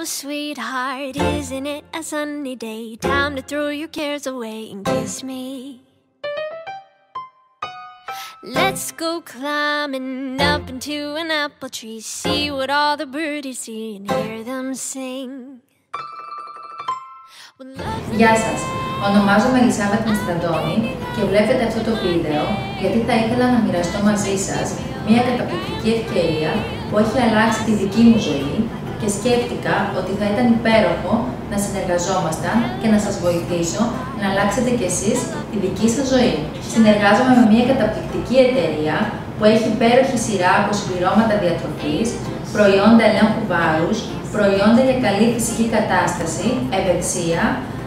sweetheart, isn't it a sunny day? Time to throw your cares away and kiss me. Let's go climbing up into an apple tree, see what all the birdies see and hear them sing. Γεια σας, ονομάζομαι Ελισάβετ Μιστραντώνη και βλέπετε αυτό το βίντεο γιατί θα ήθελα να μοιραστώ μαζί σας μια καταπληκτική ευκαιρία που έχει αλλάξει τη δική μου ζωή και σκέφτηκα ότι θα ήταν υπέροχο να συνεργαζόμασταν και να σας βοηθήσω να αλλάξετε κι εσείς τη δική σας ζωή. Συνεργάζομαι με μια καταπληκτική εταιρεία που έχει υπέροχη σειρά από συμπληρώματα διατροφής, προϊόντα ελέγχου βάρους, προϊόντα για καλή φυσική κατάσταση, ευεξία,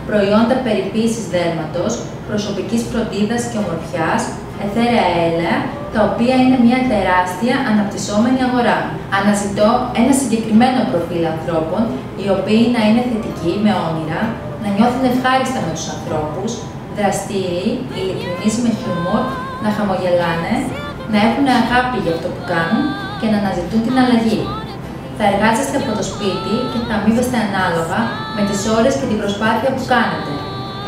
προϊόντα περιποίησης δέρματος, προσωπικής φροντίδας και ομορφιάς, αιθέραια έλαια, τα οποία είναι μια τεράστια αναπτυσσόμενη αγορά. Αναζητώ ένα συγκεκριμένο προφίλ ανθρώπων, οι οποίοι να είναι θετικοί, με όνειρα, να νιώθουν ευχάριστα με τους ανθρώπους, δραστήριοι, ειλικρινείς με χιούμορ, να χαμογελάνε, να έχουν αγάπη για αυτό που κάνουν και να αναζητούν την αλλαγή. Θα εργάζεστε από το σπίτι και θα αμείβεστε ανάλογα με τις ώρες και την προσπάθεια που κάνετε.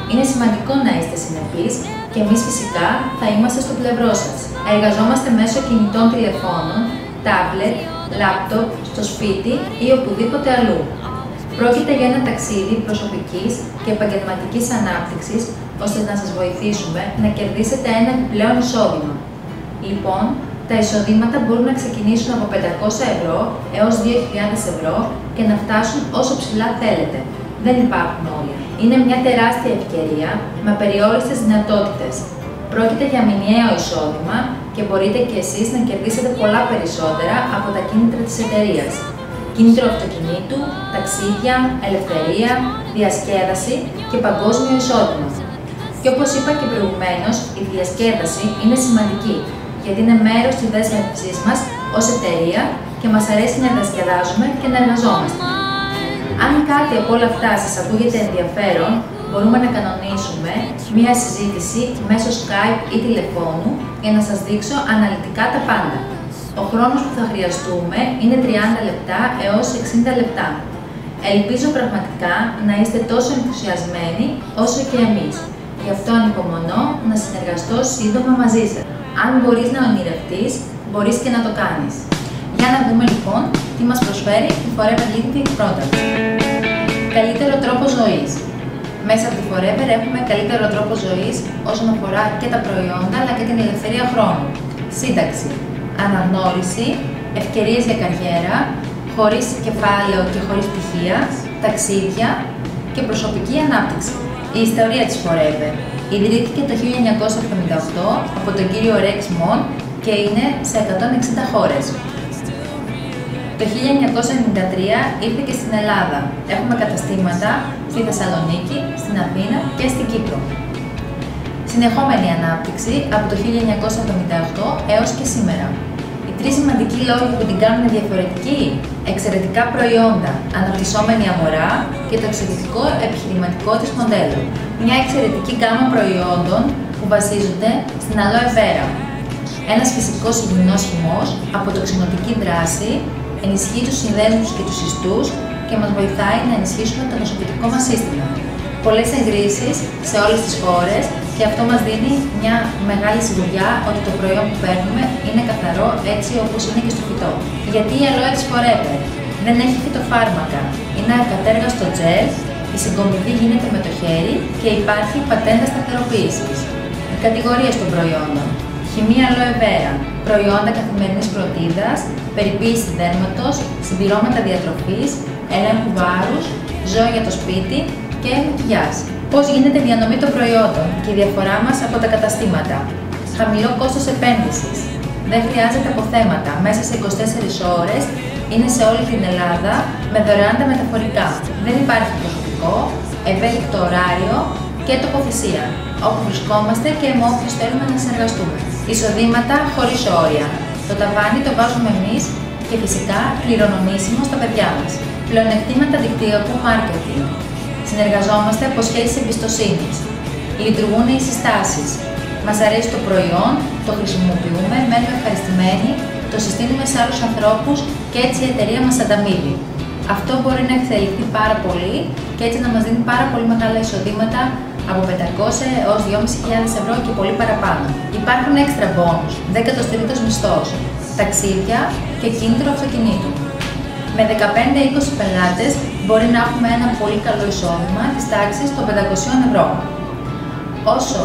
Είναι σημαντικό να είστε συνεπείς και εμείς φυσικά θα είμαστε στο πλευρό σας. Εργαζόμαστε μέσω κινητών τηλεφώνων, τάμπλετ, λάπτοπ, στο σπίτι ή οπουδήποτε αλλού. Πρόκειται για ένα ταξίδι προσωπικής και επαγγελματικής ανάπτυξης, ώστε να σας βοηθήσουμε να κερδίσετε ένα επιπλέον εισόδημα. Λοιπόν, τα εισοδήματα μπορούν να ξεκινήσουν από 500 ευρώ έως 2.000 ευρώ και να φτάσουν όσο ψηλά θέλετε. Δεν υπάρχουν όρια. Είναι μια τεράστια ευκαιρία με απεριόριστες δυνατότητες. Πρόκειται για μηνιαίο εισόδημα και μπορείτε και εσείς να κερδίσετε πολλά περισσότερα από τα κίνητρα της εταιρείας. Κίνητρο αυτοκινήτου, ταξίδια, ελευθερία, διασκέδαση και παγκόσμιο εισόδημα. Και όπως είπα και προηγουμένως, η διασκέδαση είναι σημαντική, γιατί είναι μέρος της δέσμευσής μας ως εταιρεία και μας αρέσει να διασκεδάζουμε και να εργαζόμαστε. Αν κάτι από όλα αυτά σας ακούγεται ενδιαφέρον, μπορούμε να κανονίσουμε μία συζήτηση μέσω Skype ή τηλεφώνου για να σας δείξω αναλυτικά τα πάντα. Ο χρόνος που θα χρειαστούμε είναι 30 λεπτά έως 60 λεπτά. Ελπίζω πραγματικά να είστε τόσο ενθουσιασμένοι όσο και εμείς. Γι' αυτό ανυπομονώ να συνεργαστώ σύντομα μαζί σας. Αν μπορείς να ονειρευτείς, μπορείς και να το κάνεις. Για να δούμε λοιπόν τι μας προσφέρει η Forever Living Product. Καλύτερο τρόπο ζωής. Μέσα από τη Forever έχουμε καλύτερο τρόπο ζωής όσον αφορά και τα προϊόντα αλλά και την ελευθερία χρόνου. Σύνταξη, αναγνώριση, ευκαιρίες για καριέρα, χωρίς κεφάλαιο και χωρίς πτυχία, ταξίδια και προσωπική ανάπτυξη. Η ιστορία της Forever ιδρύθηκε το 1978 από τον κύριο Rex Mon και είναι σε 160 χώρες. Το 1993 ήρθε και στην Ελλάδα. Έχουμε καταστήματα στη Θεσσαλονίκη, στην Αθήνα και στην Κύπρο. Συνεχόμενη ανάπτυξη από το 1978 έως και σήμερα. Οι τρεις σημαντικοί λόγοι που την κάνουν διαφορετική: εξαιρετικά προϊόντα, αναπτυσσόμενη αγορά και το εξαιρετικό επιχειρηματικό της μοντέλο. Μια εξαιρετική γκάμα προϊόντων που βασίζονται στην Aloe Vera. Ένας φυσικός υγιεινός χυμός από τοξινοτική δράση ενισχύει τους συνδέσμους και τους ιστούς και μας βοηθάει να ενισχύσουμε το νοσοποιητικό μας σύστημα. Πολλές εγκρίσεις σε όλες τις χώρες και αυτό μας δίνει μια μεγάλη σιγουριά ότι το προϊόν που παίρνουμε είναι καθαρό έτσι όπως είναι και στο φυτό. Γιατί η Aloe της Forever δεν έχει φυτοφάρμακα, είναι ακατέργαστο τζελ, η συγκομιδή γίνεται με το χέρι και υπάρχει πατέντα σταθεροποίησης. Οι κατηγορίες των προϊόντων: χημεία Aloe Vera, προϊόντα καθημερινής φροντίδας, περιποίηση δέρματος, συμπληρώματα διατροφής, ελέγχου βάρους, ζώα για το σπίτι και μακιγιάζ. Πώς γίνεται η διανομή των προϊόντων και η διαφορά μας από τα καταστήματα. Χαμηλό κόστος επένδυσης. Δεν χρειάζεται αποθέματα. Μέσα σε 24 ώρες είναι σε όλη την Ελλάδα με δωρεάν τα μεταφορικά. Δεν υπάρχει προσωπικό, ευέλικτο ωράριο και τοποθεσία. Όπου βρισκόμαστε και με όποιους θέλουμε να συνεργαστούμε. Εισοδήματα χωρίς όρια. Το ταβάνι το βάζουμε εμείς και φυσικά κληρονομήσιμο στα παιδιά μας. Πλεονεκτήματα δικτύακου marketing. Συνεργαζόμαστε από σχέσεις εμπιστοσύνης. Λειτουργούν οι συστάσεις. Μας αρέσει το προϊόν, το χρησιμοποιούμε, μένουμε ευχαριστημένοι, το συστήνουμε σε άλλους ανθρώπους και έτσι η εταιρεία μας ανταμείβει. Αυτό μπορεί να εξελιχθεί πάρα πολύ και έτσι να μας δίνει πάρα πολύ μεγάλα εισοδήματα από 500 έως 2.500 ευρώ και πολύ παραπάνω. Υπάρχουν έξτρα bonus, 13ος μισθός, ταξίδια και κίνητρο αυτοκινήτου. Με 15-20 πελάτες μπορεί να έχουμε ένα πολύ καλό εισόδημα της τάξης των 500 ευρώ. Όσο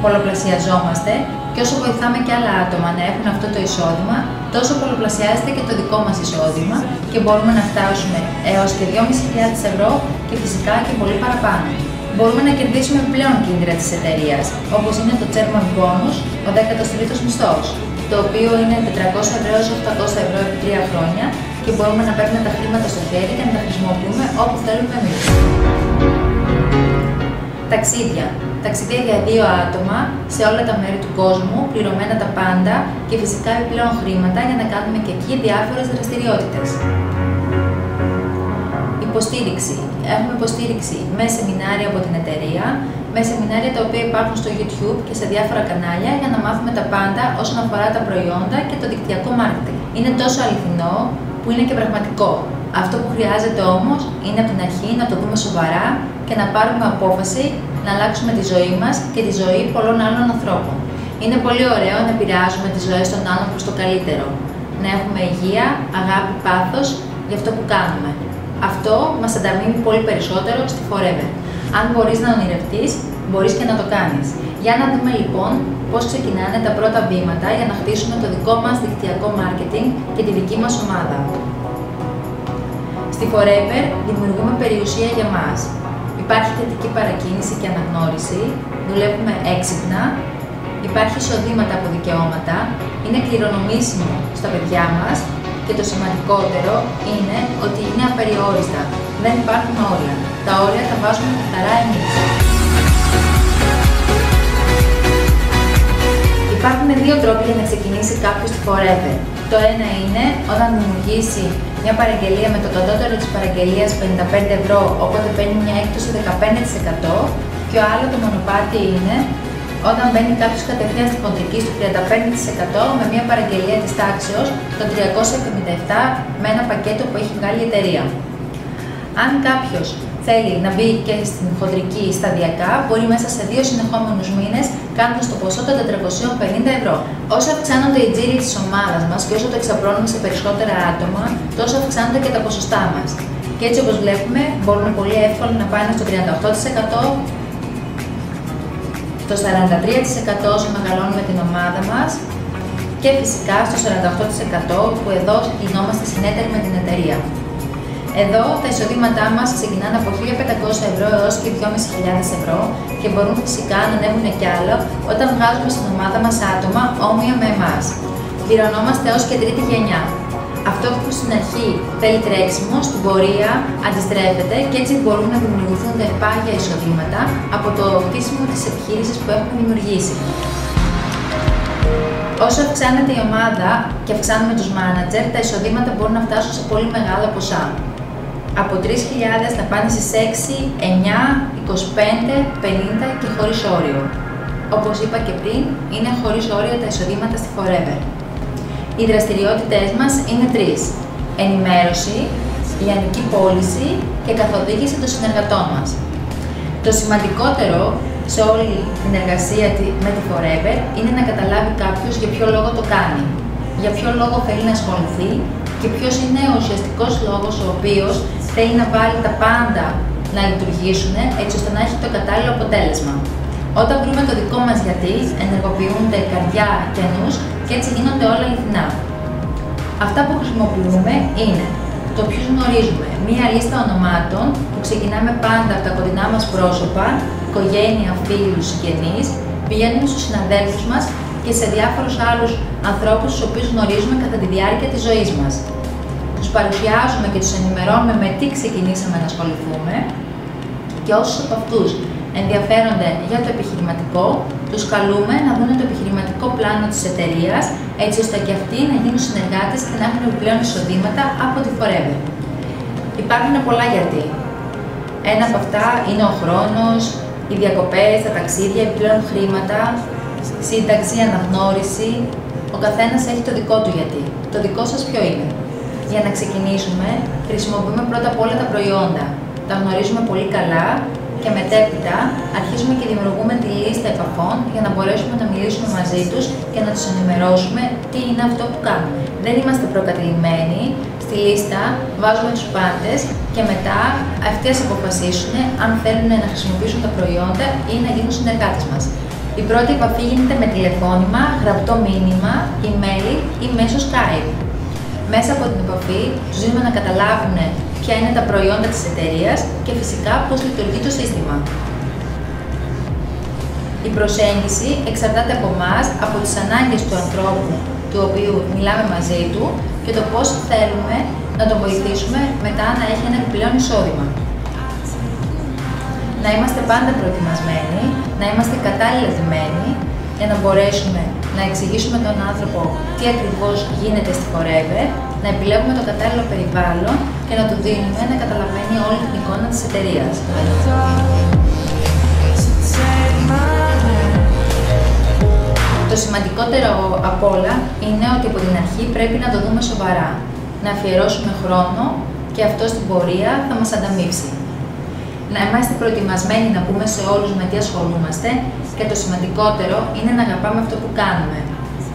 πολλαπλασιαζόμαστε και όσο βοηθάμε και άλλα άτομα να έχουν αυτό το εισόδημα, τόσο πολλαπλασιάζεται και το δικό μας εισόδημα και μπορούμε να φτάσουμε έως και 2.500 ευρώ και φυσικά και πολύ παραπάνω. Μπορούμε να κερδίσουμε πλέον κίνητρα της εταιρείας, όπως είναι το chairman bonus, ο 13ος μισθός, το οποίο είναι 400 ευρώ έως 800 ευρώ επί 3 χρόνια και μπορούμε να παίρνουμε τα χρήματα στο χέρι και να τα χρησιμοποιούμε όπου θέλουμε εμείς. Ταξίδια. Ταξίδια για 2 άτομα σε όλα τα μέρη του κόσμου, πληρωμένα τα πάντα και φυσικά επιπλέον χρήματα για να κάνουμε και εκεί διάφορες δραστηριότητες. Υποστήριξη. Έχουμε υποστήριξη με σεμινάρια από την εταιρεία, με σεμινάρια τα οποία υπάρχουν στο YouTube και σε διάφορα κανάλια για να μάθουμε τα πάντα όσον αφορά τα προϊόντα και το δικτυακό marketing. Είναι τόσο αληθινό που είναι και πραγματικό. Αυτό που χρειάζεται όμως είναι από την αρχή να το δούμε σοβαρά και να πάρουμε απόφαση να αλλάξουμε τη ζωή μας και τη ζωή πολλών άλλων ανθρώπων. Είναι πολύ ωραίο να επηρεάζουμε τις ζωές των άλλων προς το καλύτερο. Να έχουμε υγεία, αγάπη, πάθος για αυτό που κάνουμε. Αυτό μας ανταμείβει πολύ περισσότερο στη Forever. Αν μπορείς να ονειρευτείς, μπορείς και να το κάνεις. Για να δούμε λοιπόν πώς ξεκινάνε τα πρώτα βήματα για να χτίσουμε το δικό μας δικτυακό marketing και τη δική μας ομάδα. Στη Forever δημιουργούμε περιουσία για μας. Υπάρχει θετική παρακίνηση και αναγνώριση, δουλεύουμε έξυπνα, υπάρχει εισοδήματα από δικαιώματα, είναι κληρονομήσιμο στα παιδιά μας και το σημαντικότερο είναι ότι είναι απεριόριστα. Δεν υπάρχουν όρια. Τα όρια τα βάζουμε καθαρά εμείς. Υπάρχουν 2 τρόποι για να ξεκινήσει κάποιος τη Forever. Το ένα είναι όταν δημιουργήσει μια παραγγελία με το κατώτερο της παραγγελίας 55 ευρώ, οπότε παίρνει μια έκπτωση 15%, και ο άλλο το μονοπάτι είναι όταν μπαίνει κάποιος κατευθείαν στη χοντρική στο 35% με μια παραγγελία της τάξεως των 377 με ένα πακέτο που έχει βγάλει η εταιρεία. Αν κάποιος θέλει να μπει και στην χοντρική σταδιακά, μπορεί μέσα σε 2 συνεχόμενους μήνες κάνοντας το ποσό των 450 ευρώ. Όσο αυξάνονται οι τζίροι της ομάδας μας και όσο το εξαπλώνουμε σε περισσότερα άτομα, τόσο αυξάνονται και τα ποσοστά μας. Και έτσι, όπως βλέπουμε, μπορούμε πολύ εύκολα να πάνε στο 38%, στο 43% όσο μεγαλώνουμε την ομάδα μας και φυσικά στο 48% που εδώ γινόμαστε συνέτεροι με την εταιρεία. Εδώ τα εισοδήματά μας ξεκινάνε από 1.500 ευρώ έως και 2.500 ευρώ και μπορούν φυσικά να ανέβουν κι άλλο όταν βγάζουμε στην ομάδα μας άτομα όμοια με εμάς. Πληρωνόμαστε έως και 3η γενιά. Αυτό που στην αρχή θέλει τρέξιμο, στην πορεία αντιστρέφεται και έτσι μπορούν να δημιουργηθούν πάγια εισοδήματα από το χτίσιμο της επιχείρησης που έχουμε δημιουργήσει. Όσο αυξάνεται η ομάδα και αυξάνουμε τους μάνατζερ, τα εισοδήματα μπορούν να φτάσουν σε πολύ μεγάλα ποσά. Από 3.000 να πάνε στις 6, 9, 25, 50 και χωρίς όριο. Όπως είπα και πριν, είναι χωρίς όριο τα εισοδήματα στη Forever. Οι δραστηριότητες μας είναι 3. Ενημέρωση, λιανική πώληση και καθοδήγηση των συνεργατών μας. Το σημαντικότερο σε όλη την εργασία με τη Forever είναι να καταλάβει κάποιος για ποιο λόγο το κάνει, για ποιο λόγο θέλει να ασχοληθεί και ποιος είναι ο ουσιαστικός λόγος ο οποίος θέλει να βάλει τα πάντα να λειτουργήσουν έτσι ώστε να έχει το κατάλληλο αποτέλεσμα. Όταν βρούμε το δικό μας γιατί, ενεργοποιούνται καρδιά και νους και έτσι γίνονται όλα αληθινά. Αυτά που χρησιμοποιούμε είναι το ποιους γνωρίζουμε, μία λίστα ονομάτων που ξεκινάμε πάντα από τα κοντινά μας πρόσωπα, οικογένεια, φίλους, συγγενείς, πηγαίνουμε στους συναδέλφους μας και σε διάφορους άλλους ανθρώπους τους οποίους γνωρίζουμε κατά τη διάρκεια της ζωής μας. Τους παρουσιάζουμε και τους ενημερώνουμε με τι ξεκινήσαμε να ασχοληθούμε και όσους από αυτούς ενδιαφέρονται για το επιχειρηματικό, τους καλούμε να δουν το επιχειρηματικό πλάνο της εταιρείας, έτσι ώστε και αυτοί να γίνουν συνεργάτες και να έχουν επιπλέον εισοδήματα από τη Forever. Υπάρχουν πολλά γιατί. Ένα από αυτά είναι ο χρόνος, οι διακοπές, τα ταξίδια, επιπλέον χρήματα, σύνταξη, αναγνώριση. Ο καθένας έχει το δικό του γιατί. Το δικό σας ποιο είναι? Για να ξεκινήσουμε, χρησιμοποιούμε πρώτα απ' όλα τα προϊόντα. Τα γνωρίζουμε πολύ καλά και μετέπειτα αρχίζουμε και δημιουργούμε τη λίστα επαφών για να μπορέσουμε να μιλήσουμε μαζί τους και να τους ενημερώσουμε τι είναι αυτό που κάνουμε. Δεν είμαστε προκατηλημένοι, στη λίστα βάζουμε τους πάντες και μετά αυτοί ας αποφασίσουν αν θέλουν να χρησιμοποιήσουν τα προϊόντα ή να γίνουν συνεργάτες μας. Η πρώτη επαφή γίνεται με τηλεφώνημα, γραπτό μήνυμα, email ή μέσω Skype. Μέσα από την επαφή τους δίνουμε να καταλάβουν ποια είναι τα προϊόντα της εταιρείας και φυσικά πώς λειτουργεί το σύστημα. Η προσέγγιση εξαρτάται από εμάς, από τις ανάγκες του ανθρώπου του οποίου μιλάμε μαζί του και το πώς θέλουμε να τον βοηθήσουμε μετά να έχει ένα επιπλέον εισόδημα. Να είμαστε πάντα προετοιμασμένοι, να είμαστε κατάλληλα ντυμένοι για να μπορέσουμε να εξηγήσουμε τον άνθρωπο τι ακριβώς γίνεται στη Forever, να επιλέγουμε το κατάλληλο περιβάλλον και να του δίνουμε να καταλαβαίνει όλη την εικόνα της εταιρείας. Το σημαντικότερο απ' όλα είναι ότι από την αρχή πρέπει να το δούμε σοβαρά, να αφιερώσουμε χρόνο και αυτό στην πορεία θα μας ανταμείψει. Να είμαστε προετοιμασμένοι να πούμε σε όλους με τι ασχολούμαστε και το σημαντικότερο είναι να αγαπάμε αυτό που κάνουμε.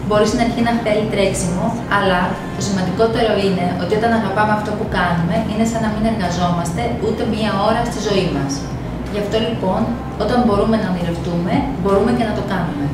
Μπορεί στην αρχή να θέλει τρέξιμο, αλλά το σημαντικότερο είναι ότι όταν αγαπάμε αυτό που κάνουμε είναι σαν να μην εργαζόμαστε ούτε μία ώρα στη ζωή μας. Γι' αυτό λοιπόν, όταν μπορούμε να ονειρευτούμε, μπορούμε και να το κάνουμε.